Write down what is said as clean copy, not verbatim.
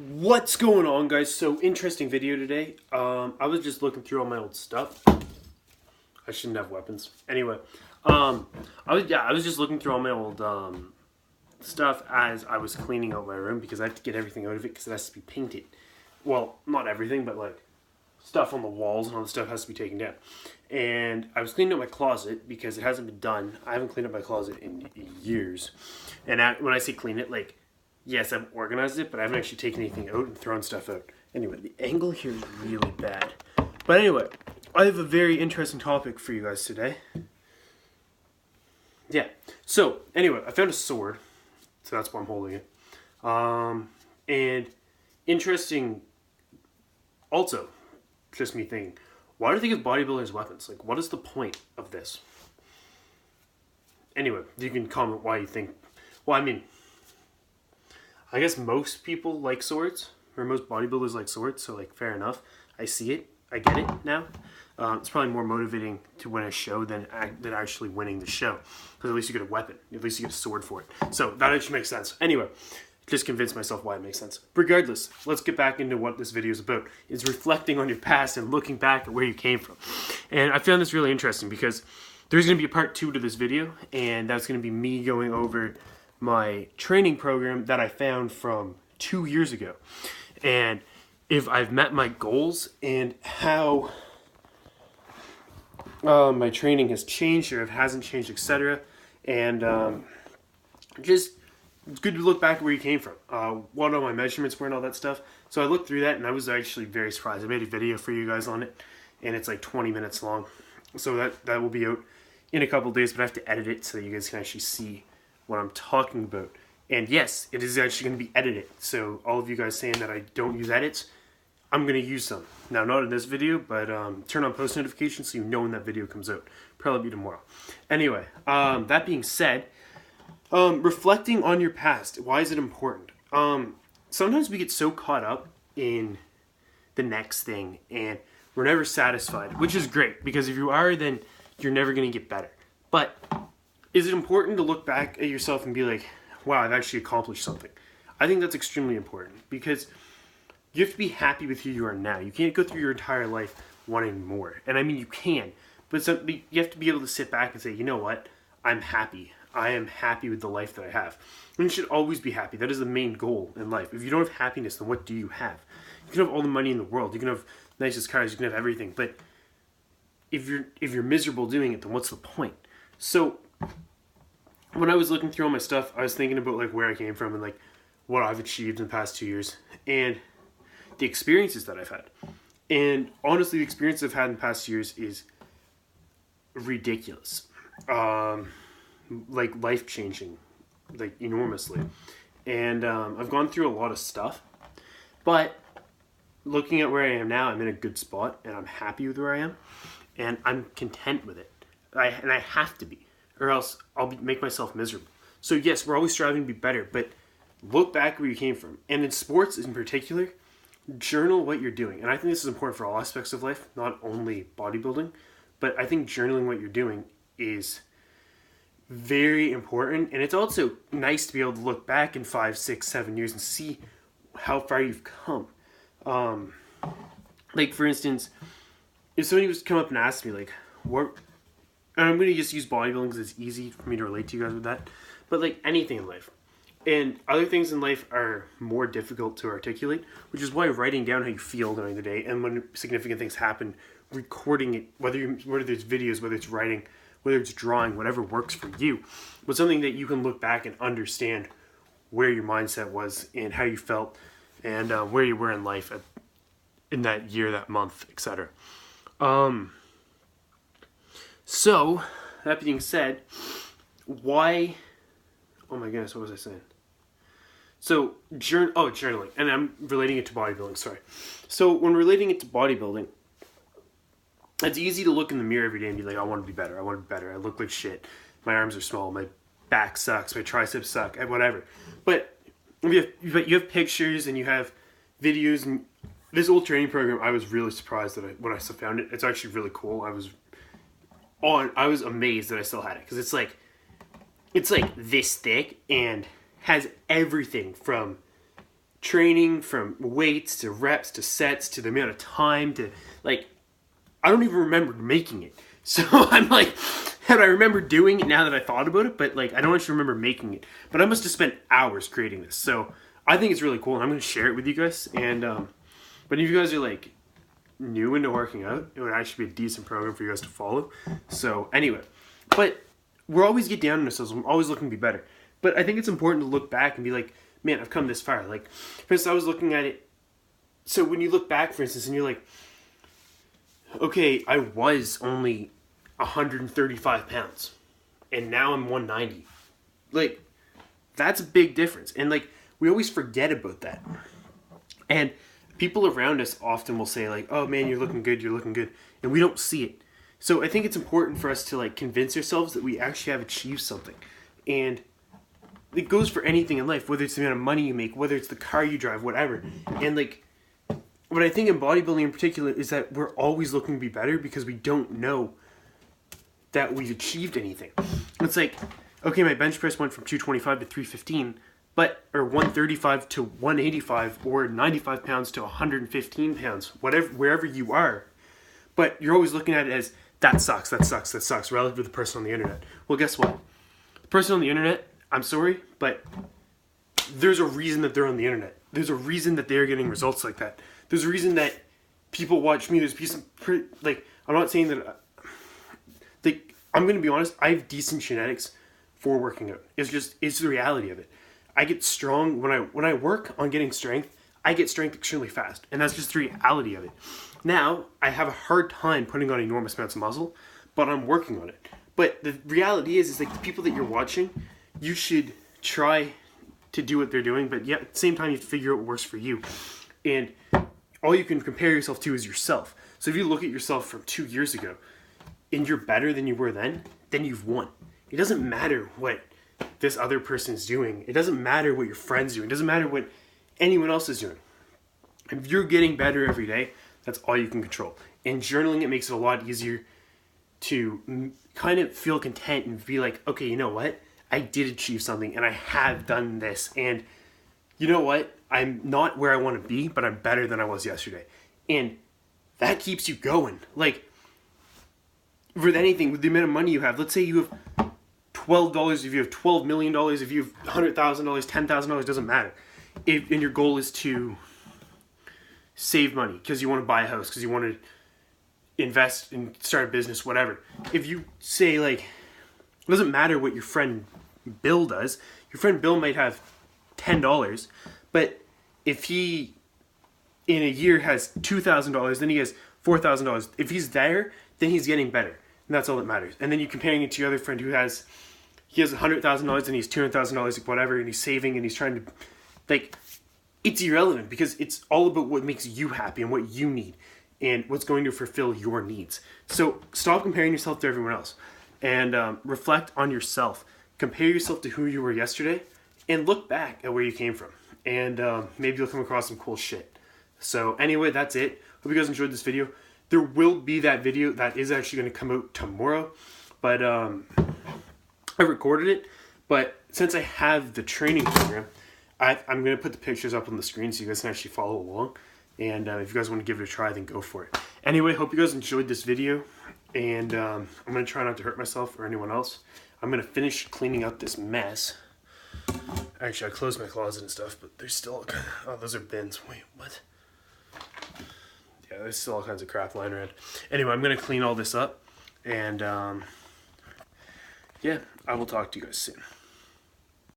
What's going on, guys? So interesting video today. I was just looking through all my old stuff. I shouldn't have weapons. Anyway, I was just looking through all my old stuff as I was cleaning out my room because I have to get everything out of it because it has to be painted. Well, not everything, but like stuff on the walls and all the stuff has to be taken down. And I was cleaning out my closet because it hasn't been done. I haven't cleaned up my closet in years. And when I say clean it, like, yes, I've organized it, but I haven't actually taken anything out and thrown stuff out. Anyway, the angle here is really bad. But anyway, I have a very interesting topic for you guys today. Yeah. So, anyway, I found a sword. So that's why I'm holding it. And interesting, also, just me thinking, why do you think of bodybuilders' weapons? Like, what is the point of this? Anyway, you can comment why you think. Well, I mean, I guess most people like swords, or most bodybuilders like swords, so like fair enough. I see it, I get it now. It's probably more motivating to win a show than actually winning the show, because at least you get a weapon, at least you get a sword for it. So that actually makes sense. Anyway, just convinced myself why it makes sense. Regardless, let's get back into what this video is about. It's reflecting on your past and looking back at where you came from. And I found this really interesting because there's going to be a part 2 to this video, and that's going to be me going over my training program that I found from 2 years ago, and if I've met my goals and how my training has changed or if it hasn't changed, etc. And just it's good to look back at where you came from, what all my measurements were and all that stuff. So I looked through that and I was actually very surprised. I made a video for you guys on it, and it's like 20 minutes long, so that will be out in a couple days, but I have to edit it so that you guys can actually see what I'm talking about. And yes, it is actually going to be edited. So all of you guys saying that I don't use edits, I'm going to use some. Now, not in this video, but turn on post notifications so you know when that video comes out. Probably be tomorrow. Anyway, that being said, reflecting on your past, why is it important? Sometimes we get so caught up in the next thing and we're never satisfied, which is great, because if you are, then you're never going to get better. But is it important to look back at yourself and be like, wow, I've actually accomplished something? I think that's extremely important, because you have to be happy with who you are now. You can't go through your entire life wanting more. And I mean, you can, but you have to be able to sit back and say, you know what? I'm happy. I am happy with the life that I have. And you should always be happy. That is the main goal in life. If you don't have happiness, then what do you have? You can have all the money in the world. You can have nicest cars. You can have everything. But if you're miserable doing it, then what's the point? So when I was looking through all my stuff, I was thinking about like where I came from and like what I've achieved in the past 2 years and the experiences that I've had. And honestly, the experience I've had in the past years is ridiculous. Like life-changing, like enormously. And I've gone through a lot of stuff, but looking at where I am now, I'm in a good spot and I'm happy with where I am and I'm content with it. And I have to be, or else I'll make myself miserable. So yes, we're always striving to be better, but look back where you came from. And in sports in particular, journal what you're doing. And I think this is important for all aspects of life, not only bodybuilding, but I think journaling what you're doing is very important. And it's also nice to be able to look back in 5, 6, 7 years and see how far you've come. Like for instance, if somebody was to come up and ask me like, what, and I'm going to just use bodybuilding because it's easy for me to relate to you guys with that, but like anything in life. And other things in life are more difficult to articulate, which is why writing down how you feel during the day and when significant things happen, recording it, whether it's videos, whether it's writing, whether it's drawing, whatever works for you, but something that you can look back and understand where your mindset was and how you felt and where you were in life in that year, that month, etc. So, that being said, why... Oh my goodness, what was I saying? So, journaling. And I'm relating it to bodybuilding, sorry. So, when relating it to bodybuilding, it's easy to look in the mirror every day and be like, I want to be better, I want to be better, I look like shit, my arms are small, my back sucks, my triceps suck, whatever. But you have pictures and you have videos, and this old training program, I was really surprised that when I found it. It's actually really cool. I was amazed that I still had it, because it's like this thick and has everything from training, from weights to reps to sets to the amount of time to like, I don't even remember making it. So I'm like, and I remember doing it now that I thought about it, but like I don't actually remember making it. But I must have spent hours creating this. So I think it's really cool, and I'm going to share it with you guys. And but if you guys are like new into working out, it would actually be a decent program for you guys to follow. So anyway, but we're always get down on ourselves. I'm always looking to be better. But I think it's important to look back and be like, man, I've come this far. Like, for instance, I was looking at it. So when you look back, for instance, and you're like, okay, I was only 135 pounds, and now I'm 190. Like, that's a big difference. And like, we always forget about that. And people around us often will say like, oh man, you're looking good, and we don't see it. So I think it's important for us to like convince ourselves that we actually have achieved something. And it goes for anything in life, whether it's the amount of money you make, whether it's the car you drive, whatever. And like, what I think in bodybuilding in particular is that we're always looking to be better because we don't know that we've achieved anything. It's like, okay, my bench press went from 225 to 315, but, or 135 to 185, or 95 pounds to 115 pounds, whatever, wherever you are. But you're always looking at it as, that sucks, relative to the person on the internet. Well, guess what? The person on the internet, I'm sorry, but there's a reason that they're on the internet. There's a reason that they're getting results like that. There's a reason that people watch me. There's a piece of, like, I'm not saying that, like, I'm going to be honest, I have decent genetics for working out. It's the reality of it. I get strong, when I work on getting strength, I get strength extremely fast. And that's just the reality of it. Now, I have a hard time putting on enormous amounts of muscle, but I'm working on it. But the reality is like the people that you're watching, you should try to do what they're doing, but yeah, at the same time, you have to figure out what works for you. And all you can compare yourself to is yourself. So if you look at yourself from 2 years ago, and you're better than you were then you've won. It doesn't matter what this other person is doing. It doesn't matter what your friend's doing. It doesn't matter what anyone else is doing. If you're getting better every day, that's all you can control. And journaling, it makes it a lot easier to kind of feel content and be like, okay, you know what? I did achieve something and I have done this. And you know what? I'm not where I want to be, but I'm better than I was yesterday. And that keeps you going. Like, with anything, with the amount of money you have, let's say you have $12, if you have $12 million, if you have $100,000, $10,000, doesn't matter. And your goal is to save money because you want to buy a house, because you want to invest and start a business, whatever. If you say like, it doesn't matter what your friend Bill does. Your friend Bill might have $10, but if he in a year has $2,000, then he has $4,000. If he's there, then he's getting better, and that's all that matters. And then you're comparing it to your other friend who has $100,000 and he's $200,000, whatever, and he's saving and he's trying to, like, it's irrelevant because it's all about what makes you happy and what you need and what's going to fulfill your needs. So stop comparing yourself to everyone else and reflect on yourself. Compare yourself to who you were yesterday and look back at where you came from. And maybe you'll come across some cool shit. So anyway, that's it. Hope you guys enjoyed this video. There will be that video that is actually going to come out tomorrow. But I recorded it. But since I have the training program, I'm going to put the pictures up on the screen so you guys can actually follow along. And if you guys want to give it a try, then go for it. Anyway, hope you guys enjoyed this video. And I'm going to try not to hurt myself or anyone else. I'm going to finish cleaning up this mess. Actually, I closed my closet and stuff, but there's still... Oh, those are bins. Wait, what? Yeah, there's still all kinds of crap lying around. Anyway, I'm going to clean all this up. And, yeah, I will talk to you guys soon.